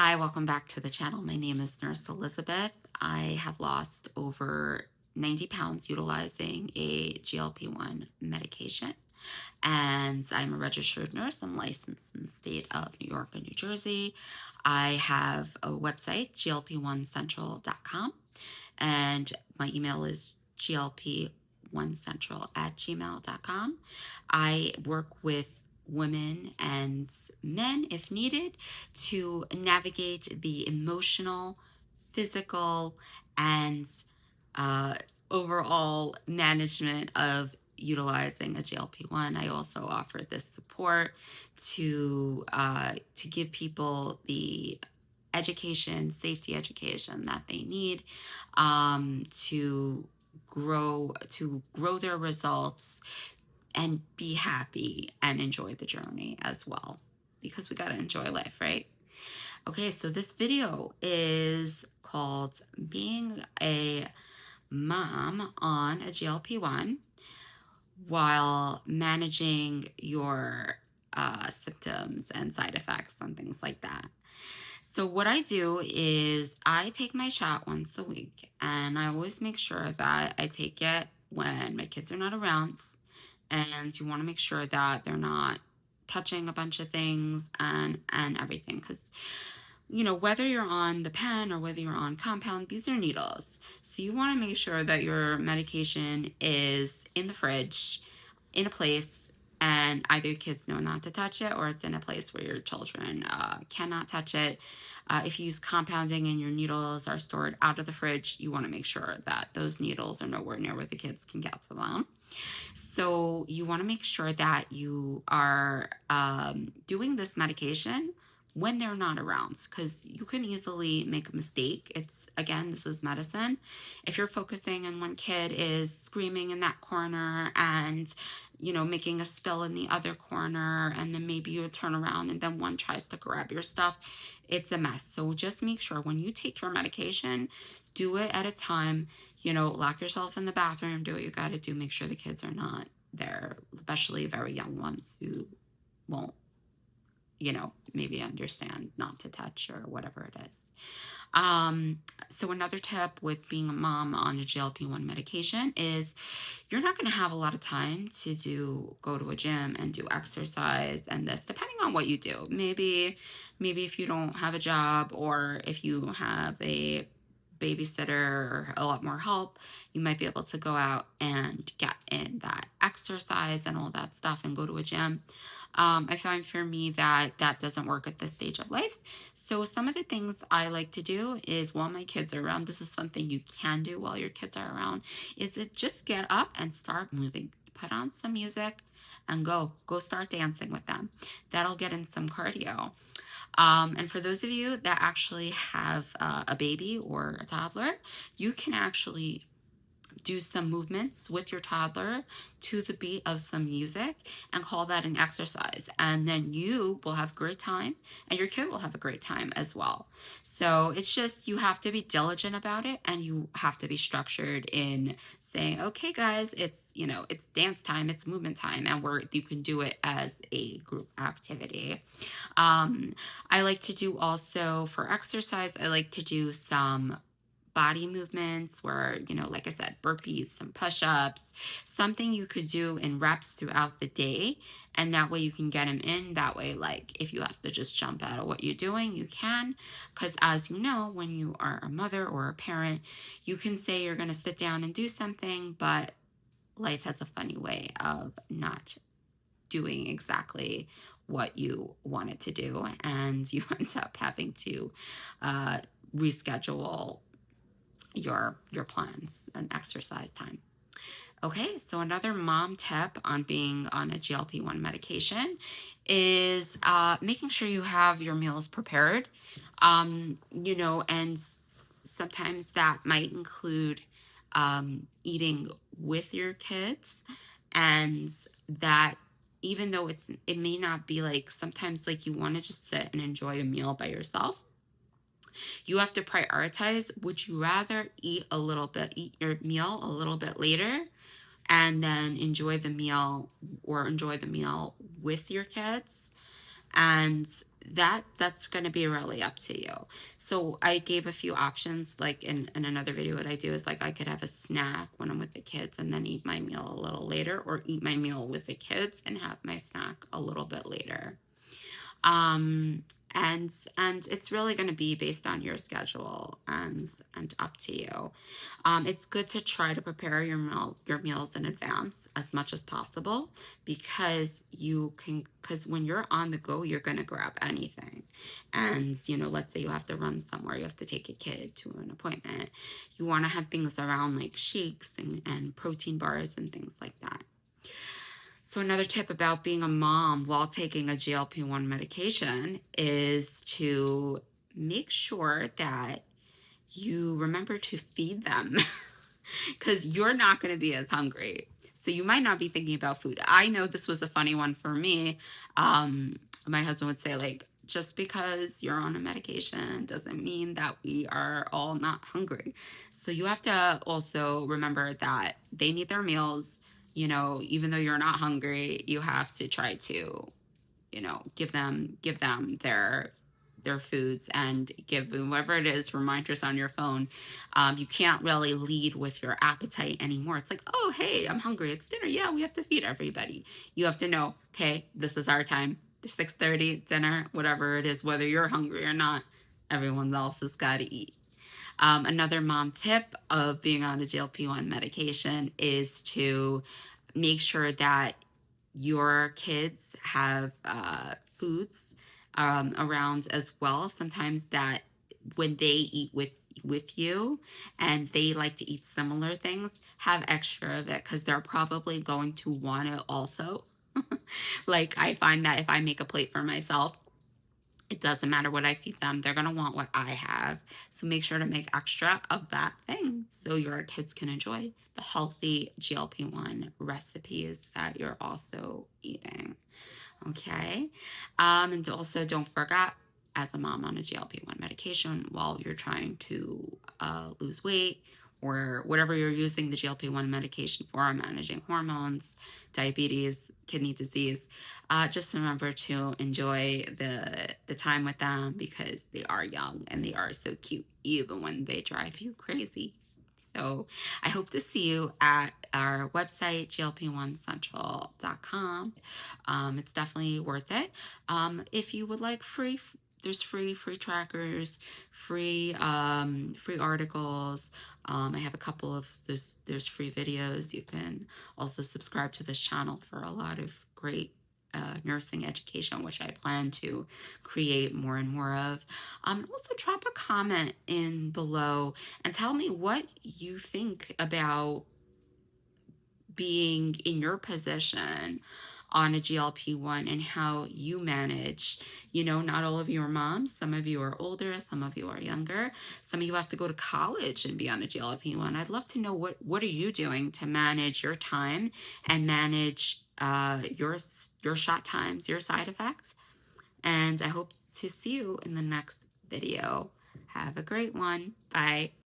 Hi, welcome back to the channel. My name is Nurse Elizabeth. I have lost over 90 pounds utilizing a GLP-1 medication, and I'm a registered nurse. I'm licensed in the state of New York and New Jersey. I have a website, glp1central.com, and my email is glp1central@gmail.com. I work with women and men, if needed, to navigate the emotional, physical, and uh, overall management of utilizing a GLP-1. I also offer this support to give people the education, safety education that they need to grow their results and be happy and enjoy the journey as well, because we got to enjoy life, right? Okay, so this video is called Being a Mom on a GLP-1 while managing your symptoms and side effects and things like that. So what I do is I take my shot once a week, and I always make sure that I take it when my kids are not around, and you want to make sure that they're not touching a bunch of things and everything, because whether you're on the pen or whether you're on compound, these are needles. So you want to make sure that your medication is in the fridge, in a place, and either your kids know not to touch it, or it's in a place where your children cannot touch it. If you use compounding and your needles are stored out of the fridge, you want to make sure that those needles are nowhere near where the kids can get to them. So you want to make sure that you are doing this medication when they're not around, because you can easily make a mistake. Again, this is medicine. If you're focusing and one kid is screaming in that corner and making a spill in the other corner, and then maybe you turn around and then one tries to grab your stuff, it's a mess. So just make sure when you take your medication, do it at a time. Lock yourself in the bathroom, do what you got to do. Make sure the kids are not there, especially very young ones who won't maybe understand not to touch or whatever it is. So another tip with being a mom on a GLP-1 medication is you're not going to have a lot of time to go to a gym and do exercise and this, depending on what you do. Maybe if you don't have a job, or if you have a babysitter or a lot more help, you might be able to go out and get in that exercise and all that stuff and go to a gym. I find for me that doesn't work at this stage of life. So some of the things I like to do is, while my kids are around, this is something you can do while your kids are around, is to just get up and start moving. Put on some music and go start dancing with them. That'll get in some cardio. And for those of you that actually have a baby or a toddler, you can actually do some movements with your toddler to the beat of some music and call that an exercise. And then you will have a great time, and your kid will have a great time as well. So it's just, you have to be diligent about it, and you have to be structured in saying, okay guys, it's dance time, it's movement time, and you can do it as a group activity. I like to do also, for exercise, I like to do some body movements where, like I said, burpees, some push-ups, something you could do in reps throughout the day. And that way you can get them in. That way, like, if you have to just jump out of what you're doing, you can. Because as you know, when you are a mother or a parent, you can say you're going to sit down and do something, but life has a funny way of not doing exactly what you want it to do. And you end up having to reschedule your plans and exercise time. Okay, so another mom tip on being on a GLP-1 medication is making sure you have your meals prepared. And sometimes that might include eating with your kids, and that even though it may not be like, sometimes like you want to just sit and enjoy a meal by yourself, you have to prioritize. Would you rather eat your meal a little bit later and then enjoy the meal with your kids? And that's going to be really up to you. So I gave a few options, like in another video. What I do is, like, I could have a snack when I'm with the kids and then eat my meal a little later, or eat my meal with the kids and have my snack a little bit later. um and it's really going to be based on your schedule and up to you. It's good to try to prepare your meals in advance as much as possible, because because when you're on the go, you're going to grab anything. And let's say you have to run somewhere, you have to take a kid to an appointment, you want to have things around, like shakes and protein bars and things like that. So another tip about being a mom while taking a GLP-1 medication is to make sure that you remember to feed them, because you're not going to be as hungry. So you might not be thinking about food. I know this was a funny one for me. My husband would say, like, just because you're on a medication doesn't mean that we are all not hungry. So you have to also remember that they need their meals. Even though you're not hungry, you have to try to, give them their foods, and give them whatever it is, reminders on your phone. You can't really lead with your appetite anymore. It's like, oh, hey, I'm hungry, it's dinner. Yeah, we have to feed everybody. You have to know, okay, this is our time. 6:30 dinner, whatever it is, whether you're hungry or not, everyone else has got to eat. Another mom tip of being on a GLP-1 medication is to make sure that your kids have foods around as well. Sometimes that when they eat with you and they like to eat similar things, have extra of it, because they're probably going to want it also. Like, I find that if I make a plate for myself, it doesn't matter what I feed them, they're going to want what I have. So make sure to make extra of that thing so your kids can enjoy the healthy GLP-1 recipes that you're also eating. Okay? And also, don't forget, as a mom on a GLP-1 medication, while you're trying to lose weight, or whatever you're using the GLP-1 medication for, managing hormones, diabetes, kidney disease, just remember to enjoy the time with them, because they are young and they are so cute, even when they drive you crazy. So I hope to see you at our website, glp1central.com. It's definitely worth it. If you would like there's free trackers, free articles. I have a couple of there's free videos. You can also subscribe to this channel for a lot of great nursing education, which I plan to create more and more of. Also, drop a comment in below and tell me what you think about being in your position on a GLP-1 and how you manage. Not all of you are moms. Some of you are older, some of you are younger. Some of you have to go to college and be on a GLP-1. I'd love to know what are you doing to manage your time and manage your shot times, your side effects. And I hope to see you in the next video. Have a great one. Bye.